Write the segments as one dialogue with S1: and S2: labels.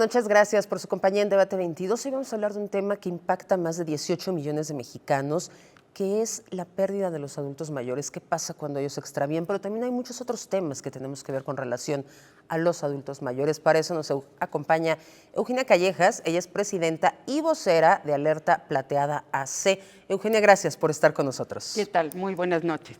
S1: noches, gracias por su compañía en Debate 22. Hoy vamos a hablar de un tema que impacta a más de 18 millones de mexicanos, que es la pérdida de los adultos mayores. ¿Qué pasa cuando ellos se extravían? Pero también hay muchos otros temas que tenemos que ver con relación a los adultos mayores. Para eso nos acompaña Eugenia Callejas. Ella es presidenta y vocera de Alerta Plateada AC. Eugenia, gracias por estar con nosotros.
S2: ¿Qué tal? Muy buenas noches.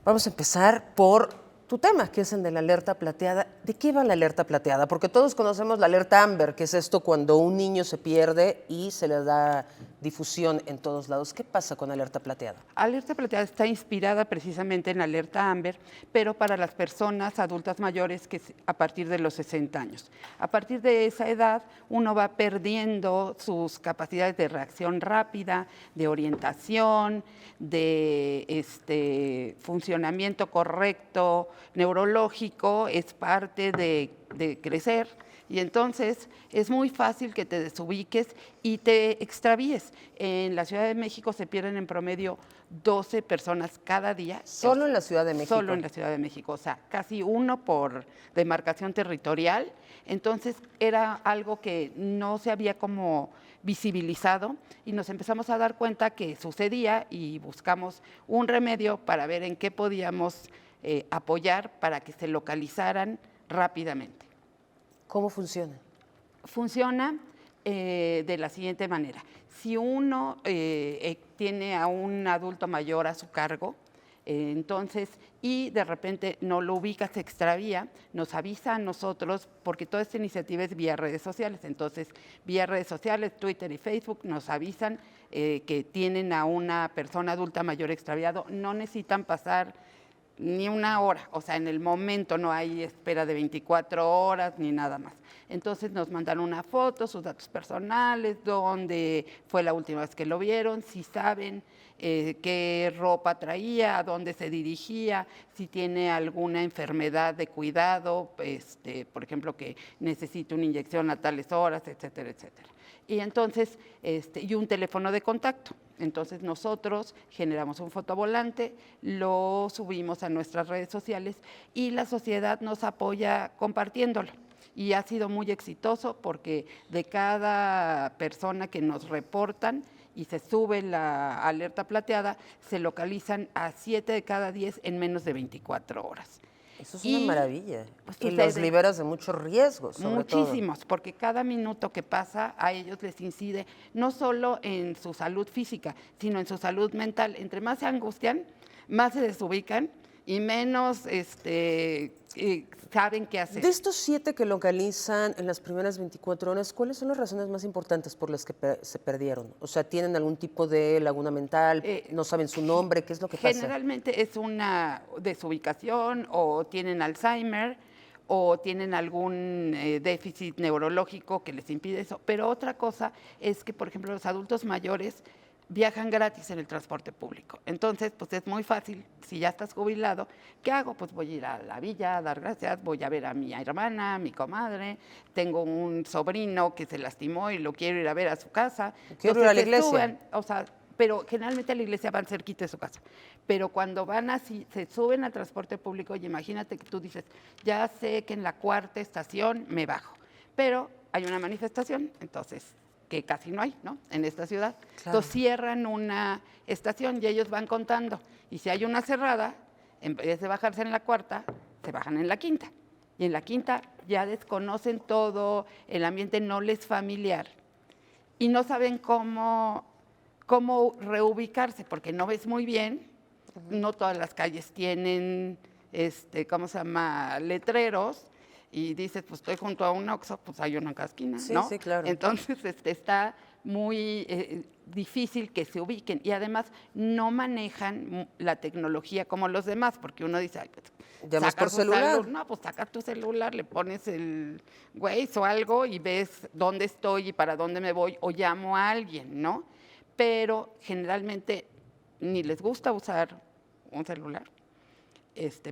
S1: Vamos a empezar por tu tema, que es el de la alerta plateada. ¿De qué va la alerta plateada? Porque todos conocemos la alerta Amber, que es esto cuando un niño se pierde y se le da difusión en todos lados. ¿Qué pasa con alerta plateada?
S2: Alerta Plateada está inspirada precisamente en Alerta Amber, pero para las personas adultas mayores que a partir de los 60 años. A partir de esa edad, uno va perdiendo sus capacidades de reacción rápida, de orientación, de funcionamiento correcto, neurológico, es parte de crecer. Y entonces es muy fácil que te desubiques y te extravíes. En la Ciudad de México se pierden en promedio 12 personas cada día.
S1: ¿Solo en la Ciudad de México?
S2: Solo en la Ciudad de México, o sea, casi uno por demarcación territorial. Entonces era algo que no se había como visibilizado y nos empezamos a dar cuenta que sucedía y buscamos un remedio para ver en qué podíamos apoyar para que se localizaran rápidamente.
S1: ¿Cómo funciona?
S2: Funciona de la siguiente manera. Si uno tiene a un adulto mayor a su cargo, entonces, y de repente no lo ubica, se extravía, nos avisa a nosotros, porque toda esta iniciativa es vía redes sociales. Entonces, vía redes sociales, Twitter y Facebook, nos avisan que tienen a una persona adulta mayor extraviado. No necesitan pasar ni una hora, o sea, en el momento no hay espera de 24 horas ni nada más. Entonces nos mandan una foto, sus datos personales, dónde fue la última vez que lo vieron, si saben qué ropa traía, a dónde se dirigía, si tiene alguna enfermedad de cuidado, por ejemplo, que necesita una inyección a tales horas, etcétera, etcétera. Y entonces, y un teléfono de contacto. Entonces nosotros generamos un fotovolante, lo subimos a nuestras redes sociales y la sociedad nos apoya compartiéndolo. Y ha sido muy exitoso porque de cada persona que nos reportan y se sube la alerta plateada, se localizan a 7 de cada 10 en menos de 24 horas.
S1: Eso es una maravilla.
S2: Pues,
S1: y los liberas de muchos riesgos, sobre
S2: muchísimos,
S1: todo.
S2: porque cada minuto que pasa a ellos les incide no solo en su salud física, sino en su salud mental. Entre más se angustian, más se desubican y menos saben qué hacer.
S1: De estos 7 que localizan en las primeras 24 horas, ¿cuáles son las razones más importantes por las que se perdieron? O sea, ¿tienen algún tipo de laguna mental? ¿No saben su nombre? ¿Qué es lo que pasa?
S2: Generalmente es una desubicación o tienen Alzheimer o tienen algún déficit neurológico que les impide eso. Pero otra cosa es que, por ejemplo, los adultos mayores viajan gratis en el transporte público. Entonces, pues es muy fácil, si ya estás jubilado, ¿qué hago? Pues voy a ir a la villa a dar gracias, voy a ver a mi hermana, a mi comadre, tengo un sobrino que se lastimó y lo quiero ir a ver a su casa.
S1: Quiero ir a la iglesia.
S2: Suben, o sea, pero generalmente a la iglesia van cerquita de su casa. Pero cuando van así, se suben al transporte público y imagínate que tú dices, ya sé que en la 4ª estación me bajo, pero hay una manifestación, entonces que casi no hay, ¿no? En esta ciudad. Claro. Entonces cierran una estación y ellos van contando. Y si hay una cerrada, en vez de bajarse en la 4ª, se bajan en la 5ª. Y en la 5ª ya desconocen todo, el ambiente no les es familiar. Y no saben cómo reubicarse, porque no ves muy bien. No todas las calles tienen, ¿cómo se llama?, letreros. Y dices, pues estoy junto a un Oxxo, pues hay uno en cada esquina,
S1: sí,
S2: ¿no?
S1: Sí, claro.
S2: Entonces está muy difícil que se ubiquen y además no manejan la tecnología como los demás, porque uno dice, ay, pues,
S1: ¿llamas por celular?
S2: No, pues saca tu celular, le pones el Waze o algo y ves dónde estoy y para dónde me voy o llamo a alguien, ¿no? Pero generalmente ni les gusta usar un celular.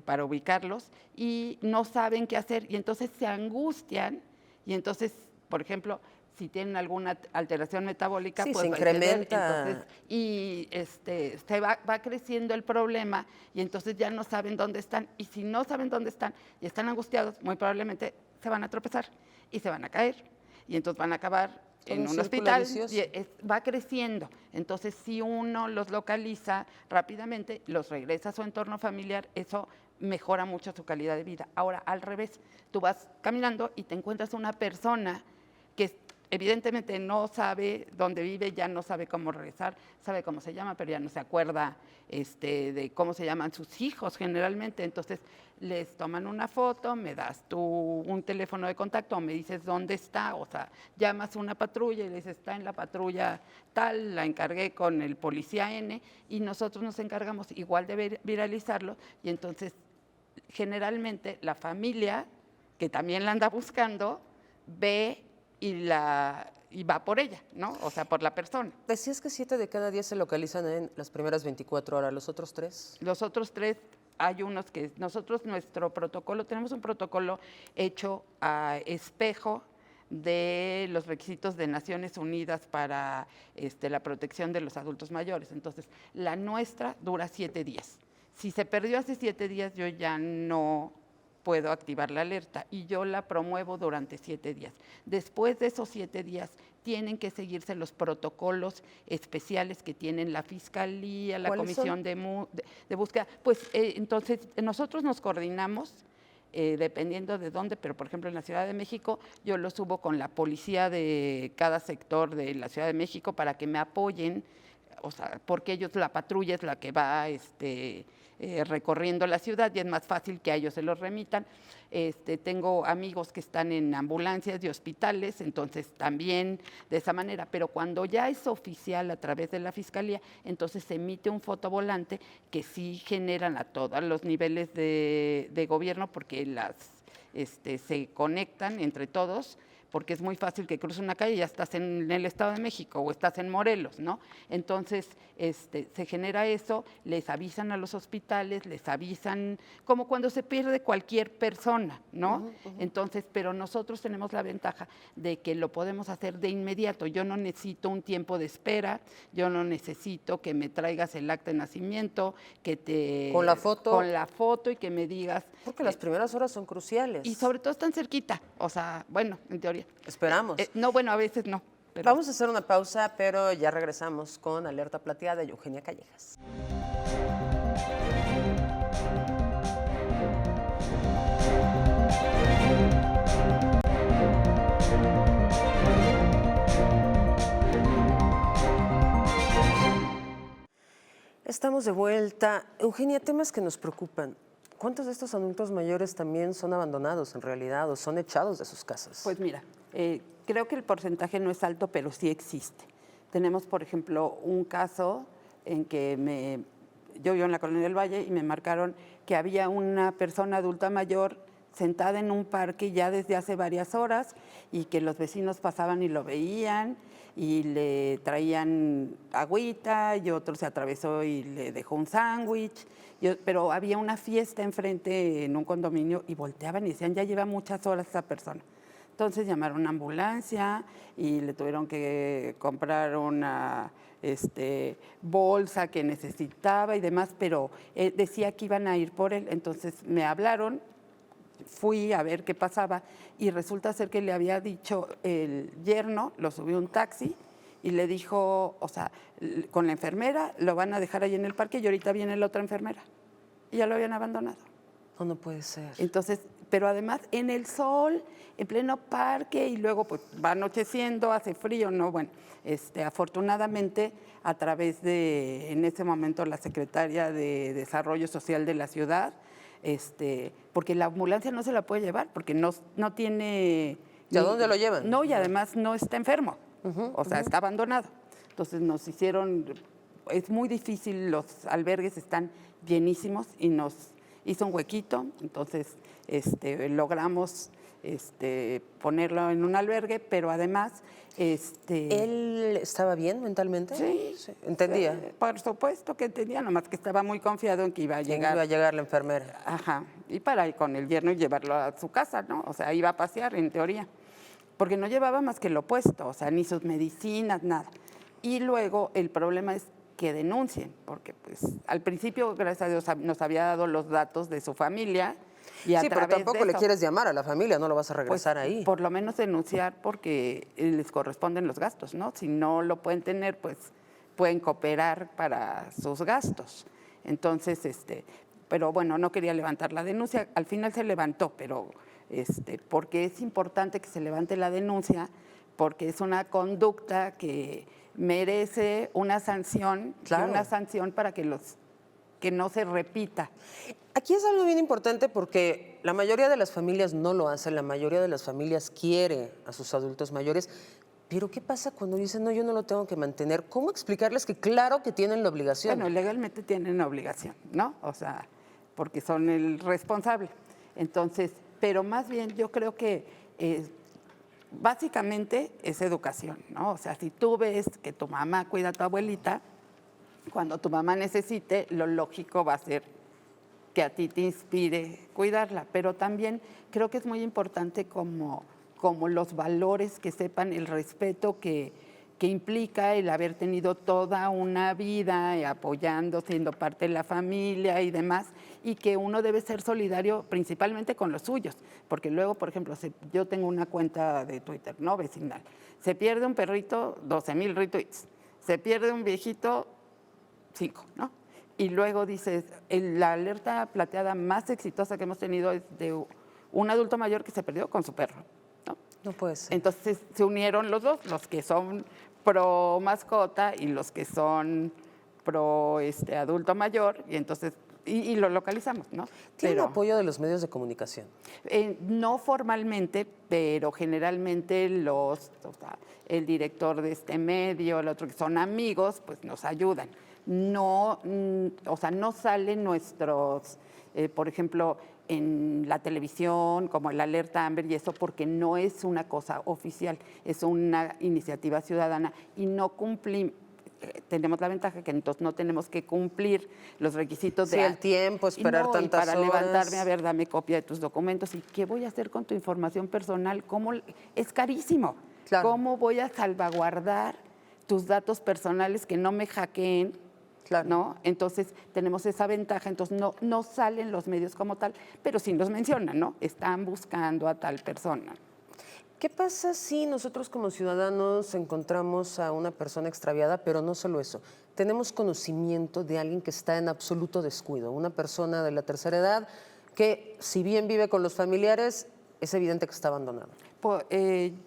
S2: Para ubicarlos y no saben qué hacer y entonces se angustian y entonces, por ejemplo, si tienen alguna alteración metabólica,
S1: sí,
S2: pues
S1: se incrementa.
S2: Entonces, y se va creciendo el problema y entonces ya no saben dónde están y si no saben dónde están y están angustiados, muy probablemente se van a tropezar y se van a caer. Y entonces van a acabar en un
S1: círculo
S2: hospital,
S1: vicioso.
S2: y va creciendo. Entonces, si uno los localiza rápidamente, los regresa a su entorno familiar, eso mejora mucho su calidad de vida. Ahora, al revés, tú vas caminando y te encuentras una persona que evidentemente no sabe dónde vive, ya no sabe cómo regresar, sabe cómo se llama, pero ya no se acuerda de cómo se llaman sus hijos generalmente. Entonces les toman una foto, me das tú un teléfono de contacto o me dices dónde está, o sea, llamas a una patrulla y le dices, está en la patrulla tal, la encargué con el policía N, y nosotros nos encargamos igual de viralizarlo, y entonces generalmente la familia, que también la anda buscando, ve y va por ella, ¿no? O sea, por la persona.
S1: Decías que 7 de cada 10 se localizan en las primeras 24 horas, ¿los otros 3?
S2: Los otros 3, hay unos que nosotros, nuestro protocolo, tenemos un protocolo hecho a espejo de los requisitos de Naciones Unidas para la protección de los adultos mayores. Entonces, la nuestra dura 7 días. Si se perdió hace 7 días, yo ya no puedo activar la alerta y yo la promuevo durante 7 días. Después de esos 7 días tienen que seguirse los protocolos especiales que tienen la Fiscalía, la Comisión de Búsqueda. Pues entonces nosotros nos coordinamos dependiendo de dónde, pero por ejemplo en la Ciudad de México yo lo subo con la policía de cada sector de la Ciudad de México para que me apoyen, o sea, porque ellos, la patrulla es la que va recorriendo la ciudad y es más fácil que a ellos se los remitan. Tengo amigos que están en ambulancias y hospitales, entonces también de esa manera, pero cuando ya es oficial a través de la Fiscalía, entonces se emite un fotovolante que sí generan a todos los niveles de gobierno, porque se conectan entre todos, porque es muy fácil que cruces una calle y ya estás en el Estado de México o estás en Morelos, ¿no? Entonces, se genera eso, les avisan a los hospitales, les avisan, como cuando se pierde cualquier persona, ¿no? Entonces, pero nosotros tenemos la ventaja de que lo podemos hacer de inmediato. Yo no necesito un tiempo de espera, yo no necesito que me traigas el acta de nacimiento,
S1: Con la foto.
S2: Con la foto y que me digas.
S1: Porque las primeras horas son cruciales.
S2: Y sobre todo están cerquita, o sea, bueno, en teoría.
S1: Esperamos.
S2: No, bueno, a veces no. Pero...
S1: Vamos a hacer una pausa, pero ya regresamos con Alerta Plateada y Eugenia Callejas. Estamos de vuelta. Eugenia, temas que nos preocupan. ¿Cuántos de estos adultos mayores también son abandonados en realidad o son echados de sus casas?
S2: Pues mira, creo que el porcentaje no es alto, pero sí existe. Tenemos, por ejemplo, un caso en que yo vivo en la Colonia del Valle y me marcaron que había una persona adulta mayor sentada en un parque ya desde hace varias horas y que los vecinos pasaban y lo veían y le traían agüita y otro se atravesó y le dejó un sándwich, pero había una fiesta enfrente en un condominio y volteaban y decían, ya lleva muchas horas esa persona. Entonces llamaron a una ambulancia y le tuvieron que comprar una bolsa que necesitaba y demás, pero decía que iban a ir por él. Entonces me hablaron, fui a ver qué pasaba y resulta ser que le había dicho el yerno, lo subió a un taxi y le dijo, o sea, con la enfermera lo van a dejar ahí en el parque y ahorita viene la otra enfermera. Y ya lo habían abandonado.
S1: No puede ser.
S2: Entonces, pero además en el sol, en pleno parque y luego pues va anocheciendo, hace frío, ¿no? Bueno, afortunadamente a través de, en ese momento, la secretaria de Desarrollo Social de la ciudad, porque la ambulancia no se la puede llevar, porque no tiene...
S1: ¿Y a dónde lo llevan?
S2: No, y además no está enfermo, o sea, está abandonado. Entonces nos hicieron, es muy difícil, los albergues están llenísimos y nos hizo un huequito, entonces logramos ponerlo en un albergue, pero además...
S1: ¿Él estaba bien mentalmente?
S2: Sí.
S1: ¿Entendía?
S2: Por supuesto que entendía, nomás que estaba muy confiado en que iba a llegar.
S1: Iba a llegar la enfermera.
S2: Ajá, y para ir con el yerno y llevarlo a su casa, ¿no? O sea, iba a pasear, en teoría, porque no llevaba más que lo opuesto, o sea, ni sus medicinas, nada. Y luego el problema es que denuncien, porque pues al principio, gracias a Dios, nos había dado los datos de su familia. Y a
S1: Sí, pero
S2: través
S1: tampoco
S2: de
S1: le
S2: eso,
S1: quieres llamar a la familia, no lo vas a
S2: pues,
S1: regresar ahí.
S2: por lo menos denunciar porque les corresponden los gastos, ¿no? Si no lo pueden tener, pues pueden cooperar para sus gastos. Entonces, pero bueno, no quería levantar la denuncia. Al final se levantó, pero porque es importante que se levante la denuncia, porque es una conducta que merece una sanción, y
S1: Claro.
S2: una sanción para que no se repita.
S1: Aquí es algo bien importante porque la mayoría de las familias no lo hacen, la mayoría de las familias quiere a sus adultos mayores, pero ¿qué pasa cuando dicen, no, yo no lo tengo que mantener? ¿Cómo explicarles que claro que tienen la obligación?
S2: Bueno, legalmente tienen obligación, ¿no? O sea, porque son el responsable. Entonces, pero más bien yo creo que básicamente es educación, ¿no? O sea, si tú ves que tu mamá cuida a tu abuelita, cuando tu mamá necesite, lo lógico va a ser que a ti te inspire cuidarla, pero también creo que es muy importante como los valores que sepan, el respeto que implica el haber tenido toda una vida apoyando, siendo parte de la familia y demás, y que uno debe ser solidario principalmente con los suyos, porque luego, por ejemplo, yo tengo una cuenta de Twitter, ¿no? Vecinal. Se pierde un perrito, 12,000 retweets. Se pierde un viejito, 5, ¿no? Y luego dices, la alerta plateada más exitosa que hemos tenido es de un adulto mayor que se perdió con su perro, ¿no?
S1: No puede ser.
S2: Entonces se unieron los dos, los que son pro mascota y los que son pro adulto mayor, y entonces y lo localizamos, ¿no?
S1: ¿Tienen
S2: Pero
S1: apoyo de los medios de comunicación?
S2: no formalmente, pero generalmente o sea, el director de este medio, el otro que son amigos, pues nos ayudan. No, o sea, no salen nuestros, por ejemplo, en la televisión, como el Alerta Amber y eso, porque no es una cosa oficial, es una iniciativa ciudadana y no cumplimos. Tenemos la ventaja que entonces no tenemos que cumplir los requisitos
S1: Sí, el tiempo, esperar
S2: y
S1: tantas
S2: para
S1: horas.
S2: levantarme, a ver, dame copia de tus documentos. ¿Y qué voy a hacer con tu información personal? Es carísimo.
S1: Claro.
S2: ¿Cómo voy a salvaguardar tus datos personales que no me hackeen?
S1: Claro.
S2: ¿No? Entonces tenemos esa ventaja, entonces no salen los medios como tal, pero sí nos mencionan, ¿no? Están buscando a tal persona.
S1: ¿Qué pasa si nosotros como ciudadanos encontramos a una persona extraviada, pero no solo eso? Tenemos conocimiento de alguien que está en absoluto descuido, una persona de la tercera edad que, si bien vive con los familiares, es evidente que está abandonado.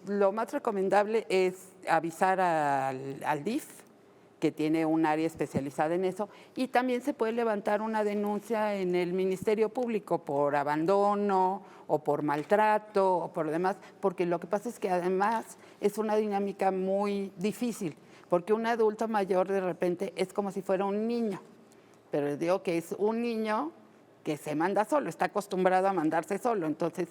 S2: Lo más recomendable es avisar al DIF, que tiene un área especializada en eso, y también se puede levantar una denuncia en el Ministerio Público por abandono o por maltrato o por lo demás, porque lo que pasa es que además es una dinámica muy difícil, porque un adulto mayor de repente es como si fuera un niño, pero les digo que es un niño que se manda solo, está acostumbrado a mandarse solo, entonces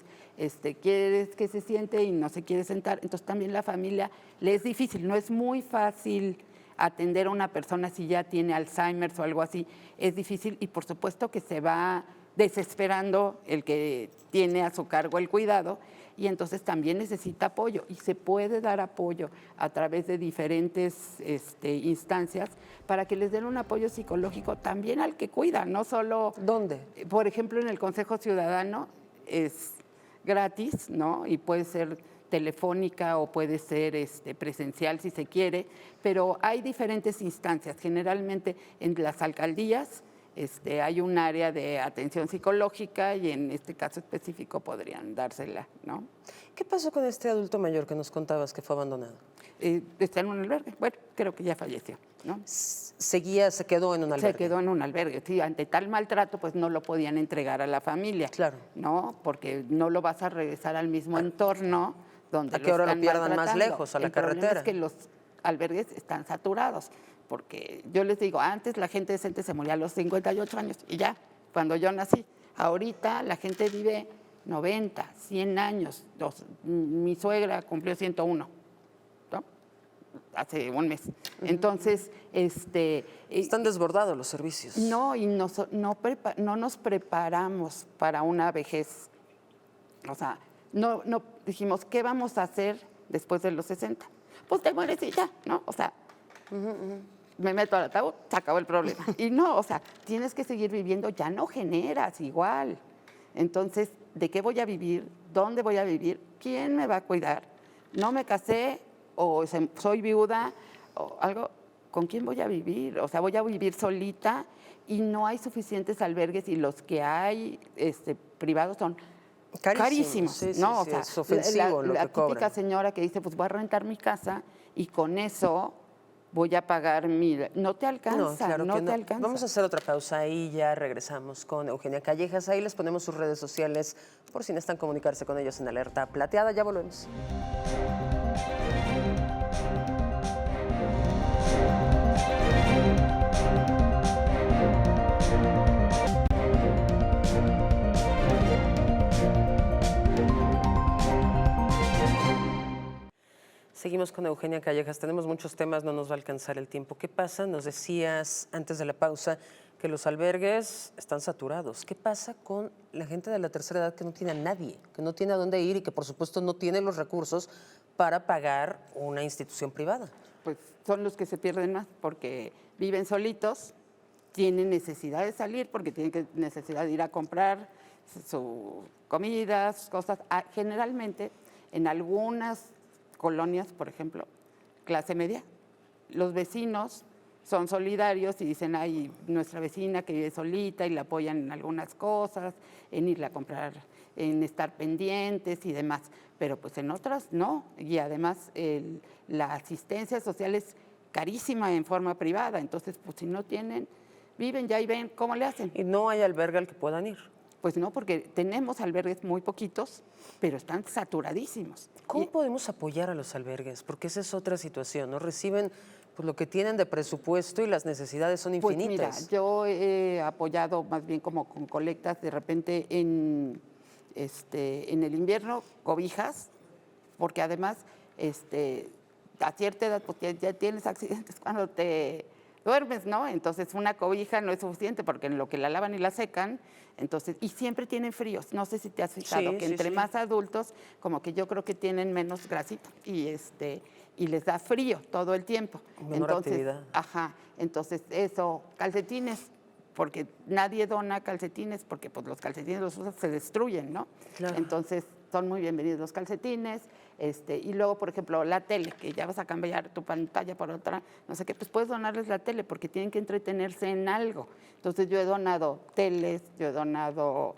S2: quieres que se siente y no se quiere sentar, entonces también la familia le es difícil, no es muy fácil atender a una persona si ya tiene Alzheimer o algo así, es difícil y por supuesto que se va desesperando el que tiene a su cargo el cuidado y entonces también necesita apoyo y se puede dar apoyo a través de diferentes instancias para que les den un apoyo psicológico también al que cuida, no solo...
S1: ¿Dónde?
S2: Por ejemplo, en el Consejo Ciudadano es gratis, ¿no? Y puede ser telefónica o puede ser presencial si se quiere, pero hay diferentes instancias. Generalmente en las alcaldías hay un área de atención psicológica y en este caso específico podrían dársela, ¿no?
S1: ¿Qué pasó con este adulto mayor que nos contabas que fue abandonado?
S2: Está en un albergue. Bueno, creo que ya falleció, ¿no?
S1: Se quedó en un albergue.
S2: Se quedó en un albergue. Sí, ante tal maltrato, pues no lo podían entregar a la familia.
S1: Claro.
S2: ¿No? Porque no lo vas a regresar al mismo entorno donde
S1: ¿A qué hora lo
S2: están
S1: pierdan más
S2: maltratando.
S1: lejos, a la
S2: El problema
S1: carretera?
S2: es que los albergues están saturados. Porque yo les digo, antes la gente decente se moría a los 58 años y ya, cuando yo nací. Ahorita la gente vive 90, 100 años. Mi suegra cumplió 101. Hace un mes. Entonces,
S1: Están desbordados los servicios.
S2: no, y no nos preparamos para una vejez. O sea, no dijimos, ¿qué vamos a hacer después de los 60? Pues te mueres y ya, ¿no? O sea, me meto al ataúd, se acabó el problema. Y no, o sea, tienes que seguir viviendo, ya no generas igual. Entonces, ¿de qué voy a vivir? ¿Dónde voy a vivir? ¿Quién me va a cuidar? No me casé o soy viuda o algo. ¿Con quién voy a vivir? O sea, voy a vivir solita y no hay suficientes albergues y los que hay privados son carísimos,
S1: Sí, sí,
S2: ¿no? O
S1: sí,
S2: sea,
S1: es ofensivo lo
S2: la
S1: que
S2: típica
S1: cobran.
S2: señora que dice, pues voy a rentar mi casa y con eso voy a pagar No te
S1: No,
S2: alcanza,
S1: claro
S2: no
S1: que
S2: te
S1: no.
S2: alcanza.
S1: Vamos a hacer otra pausa y ya regresamos con Eugenia Callejas. Ahí les ponemos sus redes sociales por si necesitan comunicarse con ellos en Alerta Plateada. Ya volvemos. Seguimos con Eugenia Callejas. Tenemos muchos temas, no nos va a alcanzar el tiempo. ¿Qué pasa? Nos decías antes de la pausa que los albergues están saturados. ¿Qué pasa con la gente de la tercera edad que no tiene a nadie, que no tiene a dónde ir y que por supuesto no tiene los recursos para pagar una institución privada?
S2: Pues son los que se pierden más porque viven solitos, tienen necesidad de salir porque tienen necesidad de ir a comprar su comida, sus cosas. Generalmente, en algunas colonias, por ejemplo, clase media, los vecinos son solidarios y dicen, ay, nuestra vecina que vive solita y la apoyan en algunas cosas, en irle a comprar, en estar pendientes y demás. Pero pues en otras no. Y además la asistencia social es carísima en forma privada. Entonces, pues si no tienen, viven ya y ven cómo le hacen.
S1: Y no hay albergue al que puedan ir.
S2: Pues no, porque tenemos albergues muy poquitos, pero están saturadísimos.
S1: ¿Cómo podemos apoyar a los albergues? Porque esa es otra situación, ¿no? Reciben pues, lo que tienen de presupuesto y las necesidades son infinitas.
S2: Pues mira, yo he apoyado más bien como con colectas de repente en el invierno, cobijas, porque además a cierta edad pues, ya tienes accidentes cuando te duermes, ¿no? Entonces una cobija no es suficiente porque en lo que la lavan y la secan, entonces, y siempre tienen fríos. No sé si te has fijado
S1: Sí,
S2: que
S1: sí,
S2: entre
S1: sí.
S2: más adultos, como que yo creo que tienen menos grasita y les da frío todo el tiempo.
S1: Menor actividad.
S2: Ajá, entonces eso, calcetines, porque nadie dona calcetines, porque pues los calcetines los usas, se destruyen, ¿no?
S1: Claro.
S2: Entonces son muy bienvenidos los calcetines, y luego, por ejemplo, la tele, que ya vas a cambiar tu pantalla por otra, no sé qué, pues puedes donarles la tele, porque tienen que entretenerse en algo. Entonces yo he donado teles, yo he donado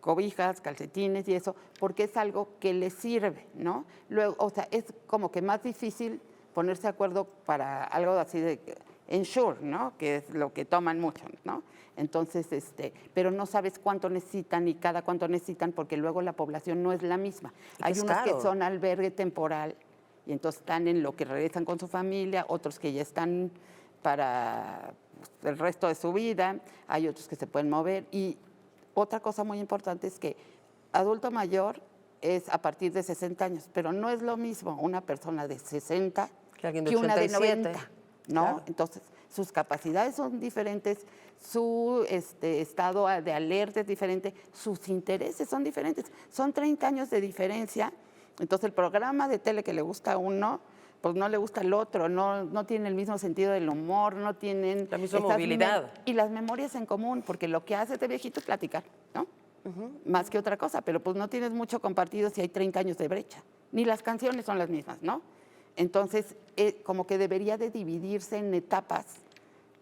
S2: cobijas, calcetines y eso, porque es algo que les sirve, ¿no? Luego, o sea, es como que más difícil ponerse de acuerdo para algo así de Ensure, ¿no? Que es lo que toman mucho, ¿no? Entonces, pero no sabes cuánto necesitan y cada cuánto necesitan porque luego la población no es la misma.
S1: Y
S2: Hay
S1: es
S2: unos
S1: caro.
S2: que son albergue temporal y entonces están en lo que regresan con su familia, otros que ya están para el resto de su vida, hay otros que se pueden mover y otra cosa muy importante es que adulto mayor es a partir de 60 años, pero no es lo mismo una persona de 60
S1: Que alguien de
S2: que una de
S1: 87.
S2: 90, ¿no?
S1: Claro.
S2: Entonces, sus capacidades son diferentes, su estado de alerta es diferente, sus intereses son diferentes. Son 30 años de diferencia, entonces el programa de tele que le gusta a uno, pues no le gusta al otro, no tiene el mismo sentido del humor, no tienen...
S1: La misma
S2: estas
S1: movilidad.
S2: y las memorias en común, porque lo que hace este viejito es platicar, ¿no? Más que otra cosa, pero pues no tienes mucho compartido si hay 30 años de brecha. Ni las canciones son las mismas, ¿no? Entonces, como que debería de dividirse en etapas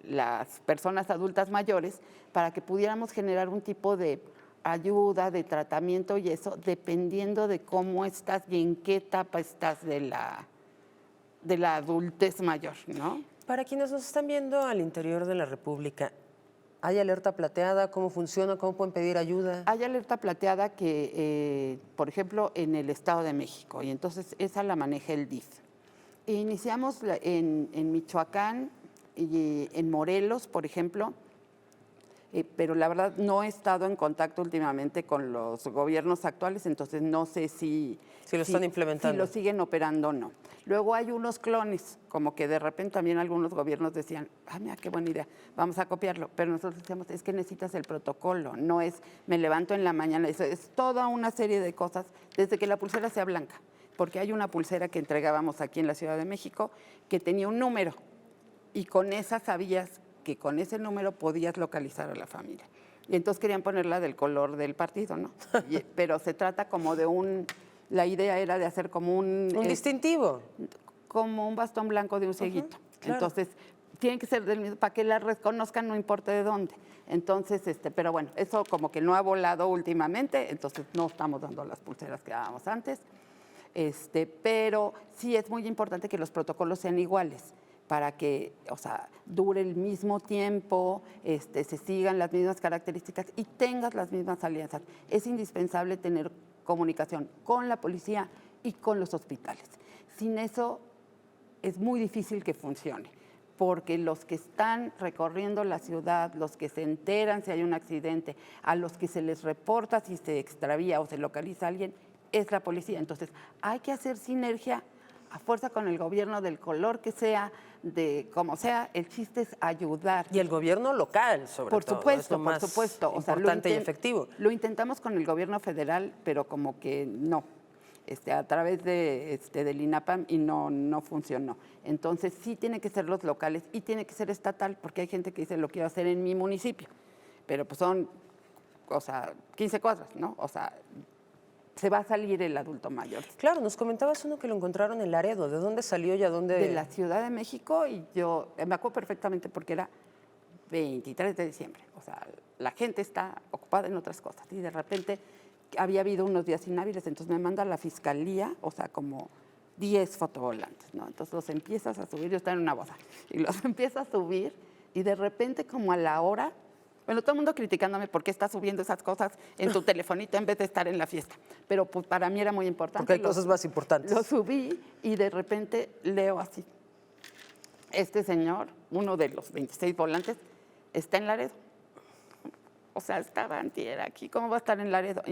S2: las personas adultas mayores para que pudiéramos generar un tipo de ayuda, de tratamiento y eso, dependiendo de cómo estás y en qué etapa estás de la adultez mayor, ¿no?
S1: Para quienes nos están viendo al interior de la República, ¿hay alerta plateada? ¿Cómo funciona? ¿Cómo pueden pedir ayuda?
S2: Hay alerta plateada que, por ejemplo, en el Estado de México, y entonces esa la maneja el DIF. Iniciamos en Michoacán y en Morelos, por ejemplo, pero la verdad no he estado en contacto últimamente con los gobiernos actuales, entonces no sé si
S1: lo están implementando.
S2: Si lo siguen operando o no. Luego hay unos clones, como que de repente también algunos gobiernos decían, mira, qué buena idea, vamos a copiarlo. Pero nosotros decíamos, es que necesitas el protocolo, no es me levanto en la mañana, es toda una serie de cosas, desde que la pulsera sea blanca. Porque hay una pulsera que entregábamos aquí en la Ciudad de México que tenía un número y con esa sabías que con ese número podías localizar a la familia. Y entonces querían ponerla del color del partido, ¿no? Pero se trata como de la idea era de hacer como
S1: Un distintivo.
S2: como un bastón blanco de un cieguito.
S1: Claro.
S2: Entonces, tienen que ser del mismo, para que la reconozcan, no importa de dónde. Entonces, pero bueno, eso como que no ha volado últimamente, entonces no estamos dando las pulseras que dábamos antes. Pero sí es muy importante que los protocolos sean iguales para que, o sea, dure el mismo tiempo, se sigan las mismas características y tengas las mismas alianzas. Es indispensable tener comunicación con la policía y con los hospitales. Sin eso es muy difícil que funcione, porque los que están recorriendo la ciudad, los que se enteran si hay un accidente, a los que se les reporta si se extravía o se localiza a alguien, es la policía. Entonces, hay que hacer sinergia a fuerza con el gobierno del color que sea, de como sea, el chiste es ayudar.
S1: Y el gobierno local, sobre
S2: Por
S1: todo.
S2: supuesto,
S1: es lo más
S2: por supuesto.
S1: importante y efectivo.
S2: Lo intentamos con el gobierno federal, pero como que no. A través del INAPAM y no funcionó. Entonces sí tiene que ser los locales y tiene que ser estatal, porque hay gente que dice lo quiero hacer en mi municipio, pero pues son, 15 cuadras, ¿no? O sea, se va a salir el adulto mayor.
S1: Claro, nos comentabas uno que lo encontraron en Laredo. ¿De dónde salió y a dónde?
S2: De la Ciudad de México, y yo me acuerdo perfectamente porque era 23 de diciembre. O sea, la gente está ocupada en otras cosas y de repente había habido unos días inhábiles, entonces me manda a la fiscalía, o sea, como 10 fotovolantes, ¿no? Entonces los empiezas a subir, yo estaba en una boda, y los empiezas a subir y de repente como a la hora, bueno, todo el mundo criticándome por qué estás subiendo esas cosas en tu telefonito en vez de estar en la fiesta, pero pues para mí era muy importante.
S1: Porque hay cosas más importantes.
S2: Lo subí y de repente leo así, este señor, uno de los 26 volantes, está en Laredo. O sea, estaba antier aquí, ¿cómo va a estar en Laredo?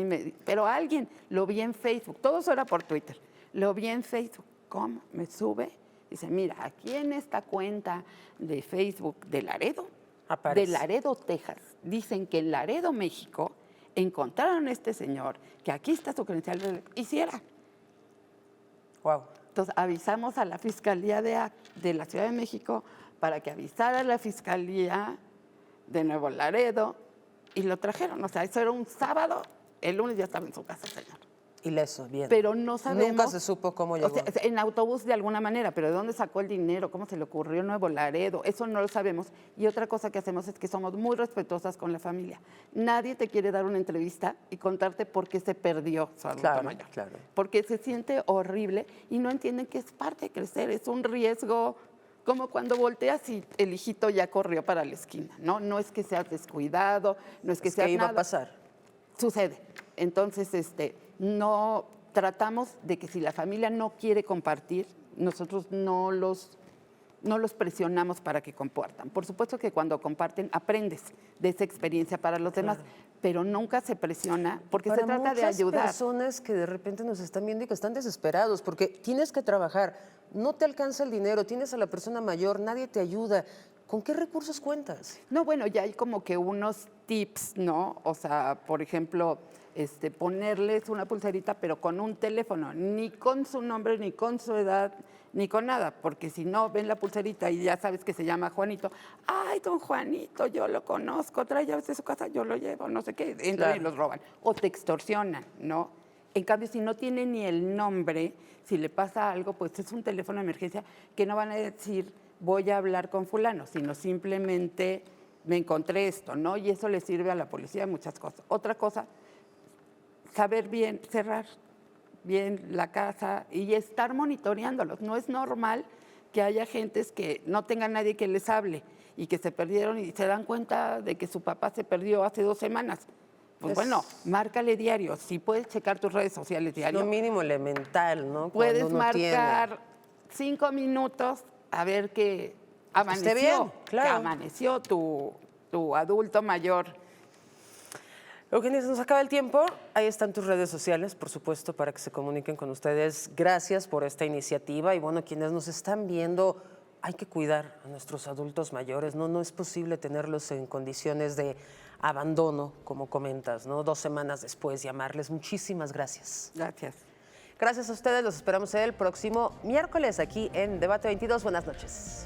S2: Pero alguien, lo vi en Facebook, todo eso era por Twitter, lo vi en Facebook, ¿cómo? Me sube, dice, mira, aquí en esta cuenta de Facebook de Laredo,
S1: aparece.
S2: De Laredo, Texas, dicen que en Laredo, México, encontraron a este señor, que aquí está su credencial, hiciera.
S1: Wow.
S2: Entonces, avisamos a la Fiscalía de la Ciudad de México para que avisara a la Fiscalía de Nuevo Laredo, y lo trajeron, o sea, eso era un sábado, el lunes ya estaba en su casa, señor.
S1: Ileso, bien.
S2: Pero no sabemos.
S1: Nunca se supo cómo llegó.
S2: O sea, en autobús de alguna manera, pero ¿de dónde sacó el dinero? ¿Cómo se le ocurrió en Nuevo Laredo? Eso no lo sabemos. Y otra cosa que hacemos es que somos muy respetuosas con la familia. Nadie te quiere dar una entrevista y contarte por qué se perdió su adulto mayor.
S1: Claro.
S2: Porque se siente horrible y no entienden que es parte de crecer, es un riesgo. Como cuando volteas y el hijito ya corrió para la esquina, ¿no? No es que seas descuidado, no es que seas
S1: ¿Qué iba
S2: nada.
S1: a pasar?
S2: Sucede. Entonces, no tratamos de que si la familia no quiere compartir, nosotros no los presionamos para que compartan. Por supuesto que cuando comparten aprendes de esa experiencia para los demás, pero nunca se presiona porque se trata de ayudar.
S1: Hay personas que de repente nos están viendo y que están desesperados porque tienes que trabajar, no te alcanza el dinero, tienes a la persona mayor, nadie te ayuda. ¿Con qué recursos cuentas?
S2: No, bueno, ya hay como que unos tips, ¿no? O sea, por ejemplo, ponerles una pulserita, pero con un teléfono, ni con su nombre, ni con su edad, ni con nada, porque si no, ven la pulserita y ya sabes que se llama Juanito. Ay, don Juanito, yo lo conozco, trae llaves de su casa, yo lo llevo, no sé qué, entran y los roban. O te extorsionan, ¿no? En cambio, si no tiene ni el nombre, si le pasa algo, pues es un teléfono de emergencia que no van a decir, voy a hablar con fulano, sino simplemente me encontré esto, ¿no? Y eso le sirve a la policía muchas cosas. Otra cosa, saber bien, cerrar bien la casa y estar monitoreándolos. No es normal que haya gentes que no tengan nadie que les hable y que se perdieron y se dan cuenta de que su papá se perdió hace 2 semanas. Pues bueno, márcale diario. Si puedes checar tus redes sociales diario.
S1: Lo mínimo elemental, ¿no?
S2: Puedes marcar 5 minutos a ver que amaneció,
S1: bien, claro.
S2: que amaneció tu adulto mayor.
S1: Eugenia, se nos acaba el tiempo. Ahí están tus redes sociales, por supuesto, para que se comuniquen con ustedes. Gracias por esta iniciativa. Y bueno, quienes nos están viendo, hay que cuidar a nuestros adultos mayores. No es posible tenerlos en condiciones de abandono, como comentas, ¿no? 2 semanas después llamarles. Muchísimas gracias.
S2: Gracias.
S1: Gracias a ustedes. Los esperamos el próximo miércoles aquí en Debate 22. Buenas noches.